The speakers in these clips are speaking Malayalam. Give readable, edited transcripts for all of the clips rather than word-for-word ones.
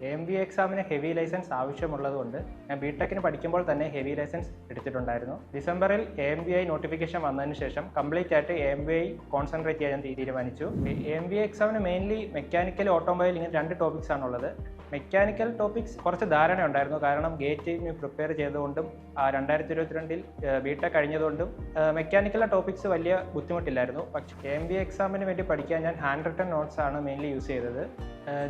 MBA എക്സാമിന് ഹെവി ലൈസൻസ് ആവശ്യമുള്ളതുകൊണ്ട് ഞാൻ ബിടെക്കിന് പഠിക്കുമ്പോൾ തന്നെ ഹെവി ലൈസൻസ് എടുത്തിട്ടുണ്ടായിരുന്നു. ഡിസംബറിൽ MBA നോട്ടിഫിക്കേഷൻ വന്നതിന് ശേഷം കംപ്ലീറ്റ് ആയിട്ട് MBA കോൺസെൻട്രേറ്റ് ചെയ്യാൻ തീരുമാനിച്ചു. MBA എക്സാമിന് മെയിൻലി മെക്കാനിക്കൽ, ഓട്ടോമൊബൈൽ ഇങ്ങനെ 2 ടോപ്പിക്സ് ആണുള്ളത്. മെക്കാനിക്കൽ ടോപ്പിക്സ് കുറച്ച് ധാരണ ഉണ്ടായിരുന്നു, കാരണം ഗേറ്റിന് പ്രിപ്പയർ ചെയ്തുകൊണ്ടും 2022 ബിടെക് കഴിഞ്ഞതുകൊണ്ടും മെക്കാനിക്കൽ ടോപ്പിക്സ് വലിയ ബുദ്ധിമുട്ടില്ലായിരുന്നു. പക്ഷേ MBA എക്സാമിന് വേണ്ടി പഠിക്കാൻ ഞാൻ ഹാൻഡ് റിട്ടൺ നോട്ട്സ് ആണ് മെയിൻലി യൂസ് ചെയ്തത്.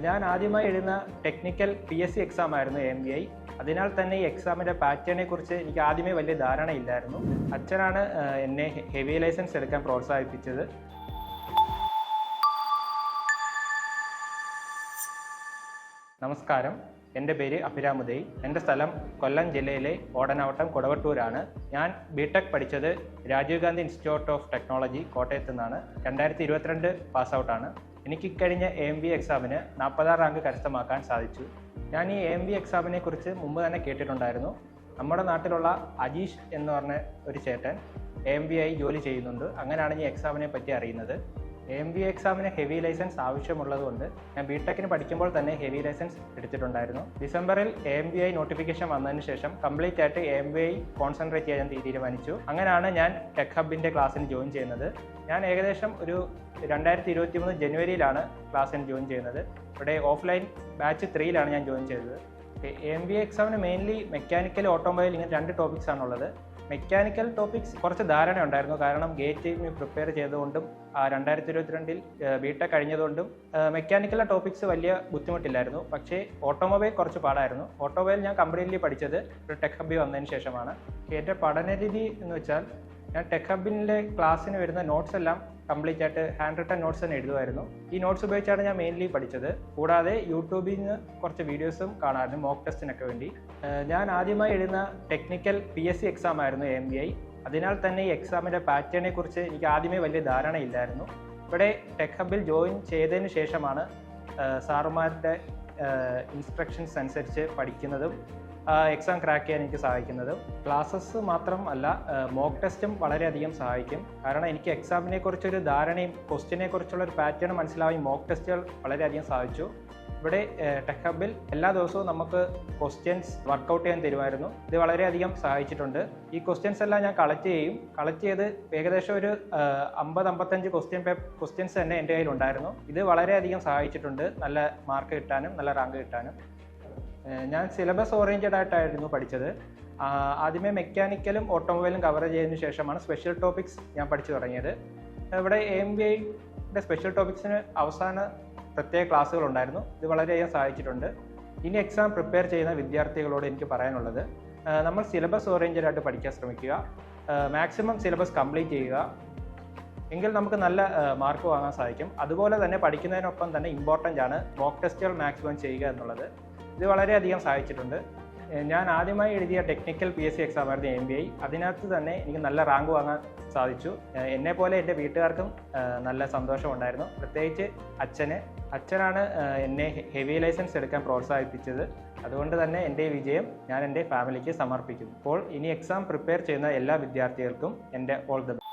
ഞാൻ ആദ്യമായി എഴുതുന്ന ടെക്നിക്കൽ PSC എക്സാം ആയിരുന്നു MBA. അതിനാൽ തന്നെ ഈ എക്സാമിൻ്റെ പാറ്റേണിനെ കുറിച്ച് എനിക്ക് ആദ്യമേ വലിയ ധാരണയില്ലായിരുന്നു. അച്ഛനാണ് എന്നെ ഹെവി ലൈസൻസ് എടുക്കാൻ പ്രോത്സാഹിപ്പിച്ചത്. നമസ്കാരം, എൻ്റെ പേര് അഭിരാമുദയ്. എൻ്റെ സ്ഥലം കൊല്ലം ജില്ലയിലെ ഓടനാവട്ടം കൊടുവട്ടൂരാണ്. ഞാൻ ബിടെക് പഠിച്ചത് Rajiv Gandhi institute of technology കോട്ടയത്ത് നിന്നാണ്. 2022 പാസ് ഔട്ടാണ്. എനിക്ക് ഇക്കഴിഞ്ഞ MBA എക്സാമിന് 40 റാങ്ക് കരസ്ഥമാക്കാൻ സാധിച്ചു. ഞാൻ ഈ MBA എക്സാമിനെ കുറിച്ച് മുമ്പ് തന്നെ കേട്ടിട്ടുണ്ടായിരുന്നു. നമ്മുടെ നാട്ടിലുള്ള അജീഷ് എന്ന് പറഞ്ഞ ഒരു ചേട്ടൻ MBA ജോലി ചെയ്യുന്നുണ്ട്. അങ്ങനെയാണ് ഈ എക്സാമിനെ പറ്റി അറിയുന്നത്. MBA എക്സാമിന് ഹെവി ലൈസൻസ് ആവശ്യമുള്ളതുകൊണ്ട് ഞാൻ ബിടെക്കിന് പഠിക്കുമ്പോൾ തന്നെ ഹെവി ലൈസൻസ് എടുത്തിട്ടുണ്ടായിരുന്നു. ഡിസംബറിൽ MBA നോട്ടിഫിക്കേഷൻ വന്നതിന് ശേഷം കംപ്ലീറ്റ് ആയിട്ട് MBA കോൺസെൻട്രേറ്റ് ചെയ്യാൻ തീരുമാനിച്ചു. അങ്ങനെയാണ് ഞാൻ ടെക് ഹബിൻ്റെ ക്ലാസ്സിന് ജോയിൻ ചെയ്യുന്നത്. ഞാൻ ഏകദേശം ഒരു 2023 ജനുവരിയിലാണ് ക്ലാസ്സിന് ജോയിൻ ചെയ്യുന്നത്. ഇവിടെ ഓഫ്ലൈൻ ബാച്ച് 3ലാണ് ഞാൻ ജോയിൻ ചെയ്തത്. MBA എക്സാമിന് മെയിൻലി മെക്കാനിക്കൽ, ഓട്ടോമൊബൈൽ ഇങ്ങനെ 2 ടോപ്പിക്സ് ആണുള്ളത്. മെക്കാനിക്കൽ ടോപ്പിക്സ് കുറച്ച് ധാരണ ഉണ്ടായിരുന്നു, കാരണം ഗേറ്റിന് പ്രിപ്പയർ ചെയ്തുകൊണ്ടും 2022 ബിടെക് കഴിഞ്ഞതുകൊണ്ടും മെക്കാനിക്കൽ ടോപ്പിക്സ് വലിയ ബുദ്ധിമുട്ടില്ലായിരുന്നു. പക്ഷേ ഓട്ടോമൊബൈൽ കുറച്ച് പാടായിരുന്നു. ഓട്ടോമൊബൈൽ ഞാൻ കംപ്ലീറ്റ്ലി പഠിച്ചത് ഒരു ടെക് ഹബിൽ വന്നതിന് ശേഷമാണ്. എൻ്റെ പഠനരീതി എന്ന് വെച്ചാൽ ഞാൻ ടെക് ഹബിൻ്റെ ക്ലാസ്സിന് വരുന്ന നോട്ട്സ് എല്ലാം കംപ്ലീറ്റ് ആയിട്ട് ഹാൻഡ് റിട്ടൺ നോട്ട്സ് തന്നെ എഴുതുമായിരുന്നു. ഈ നോട്ട്സ് ഉപയോഗിച്ചാണ് ഞാൻ മെയിൻലി പഠിച്ചത്. കൂടാതെ യൂട്യൂബിൽ നിന്ന് കുറച്ച് വീഡിയോസും കാണാമായിരുന്നു മോക്ക് ടെസ്റ്റിനൊക്കെ വേണ്ടി. ഞാൻ ആദ്യമായി എഴുതുന്ന ടെക്നിക്കൽ PSC എക്സാം ആയിരുന്നു MBA. അതിനാൽ തന്നെ ഈ എക്സാമിൻ്റെ പാറ്റേണിനെ കുറിച്ച് എനിക്ക് ആദ്യമേ വലിയ ധാരണയില്ലായിരുന്നു. ഇവിടെ ടെക് ഹബിൽ ജോയിൻ ചെയ്തതിന് ശേഷമാണ് സാറുമാരുടെ ഇൻസ്ട്രക്ഷൻസ് അനുസരിച്ച് പഠിക്കുന്നതും എക്സാം ക്രാക്ക് ചെയ്യാൻ എനിക്ക് സഹായിക്കുന്നതും. ക്ലാസ്സസ് മാത്രം അല്ല, മോക്ക് ടെസ്റ്റും വളരെയധികം സഹായിക്കും. കാരണം എനിക്ക് എക്സാമിനെ കുറിച്ചൊരു ധാരണയും ക്വസ്റ്റ്യനെ കുറിച്ചുള്ള ഒരു പാറ്റേൺ മനസ്സിലാവും മോക്ക് ടെസ്റ്റുകൾ വളരെയധികം സഹായിച്ചു. ഇവിടെ ടെക് ഹബിൽ എല്ലാ ദിവസവും നമുക്ക് ക്വസ്റ്റ്യൻസ് വർക്കൗട്ട് ചെയ്യാൻ തരുമായിരുന്നു. ഇത് വളരെയധികം സഹായിച്ചിട്ടുണ്ട്. ഈ ക്വസ്റ്റ്യൻസ് എല്ലാം ഞാൻ കളക്ട് ചെയ്ത് ഏകദേശം ഒരു 50-55 ക്വസ്റ്റ്യൻസ് തന്നെ എൻ്റെ കയ്യിലുണ്ടായിരുന്നു. ഇത് വളരെയധികം സഹായിച്ചിട്ടുണ്ട് നല്ല മാർക്ക് കിട്ടാനും നല്ല റാങ്ക് കിട്ടാനും. ഞാൻ സിലബസ് ഓറിയൻറ്റഡ് ആയിട്ടായിരുന്നു പഠിച്ചത്. ആദ്യമേ മെക്കാനിക്കലും ഓട്ടോമൊബൈലും കവർ ചെയ്തതിന് ശേഷമാണ് സ്പെഷ്യൽ ടോപ്പിക്സ് ഞാൻ പഠിച്ചു തുടങ്ങിയത്. ഇവിടെ MBAയുടെ സ്പെഷ്യൽ ടോപ്പിക്സിന് അവസാന പ്രത്യേക ക്ലാസ്സുകളുണ്ടായിരുന്നു. ഇത് വളരെയധികം സഹായിച്ചിട്ടുണ്ട്. ഇനി എക്സാം പ്രിപ്പയർ ചെയ്യുന്ന വിദ്യാർത്ഥികളോട് എനിക്ക് പറയാനുള്ളത്, നമ്മൾ സിലബസ് ഓറിയൻറ്റഡ് ആയിട്ട് പഠിക്കാൻ ശ്രമിക്കുക. മാക്സിമം സിലബസ് കംപ്ലീറ്റ് ചെയ്യുക. എങ്കിൽ നമുക്ക് നല്ല മാർക്ക് വാങ്ങാൻ സാധിക്കും. അതുപോലെ തന്നെ പഠിക്കുന്നതിനൊപ്പം തന്നെ ഇമ്പോർട്ടൻ്റ് ആണ് മോക്ക് ടെസ്റ്റുകൾ മാക്സിമം ചെയ്യുക എന്നുള്ളത്. ഇത് വളരെയധികം സഹായിച്ചിട്ടുണ്ട്. ഞാൻ ആദ്യമായി എഴുതിയ ടെക്നിക്കൽ PSC എക്സാം ആയിരുന്നു MBA. അതിനകത്ത് തന്നെ എനിക്ക് നല്ല റാങ്ക് വാങ്ങാൻ സാധിച്ചു. എന്നെപ്പോലെ എൻ്റെ വീട്ടുകാർക്കും നല്ല സന്തോഷമുണ്ടായിരുന്നു. പ്രത്യേകിച്ച് അച്ഛനാണ് എന്നെ ഹെവി ലൈസൻസ് എടുക്കാൻ പ്രോത്സാഹിപ്പിച്ചത്. അതുകൊണ്ട് തന്നെ എൻ്റെ വിജയം ഞാൻ എൻ്റെ ഫാമിലിക്ക് സമർപ്പിക്കുന്നു. അപ്പോൾ ഇനി എക്സാം പ്രിപ്പയർ ചെയ്യുന്ന എല്ലാ വിദ്യാർത്ഥികൾക്കും എൻ്റെ ഓൾ ദ ബെസ്റ്റ്.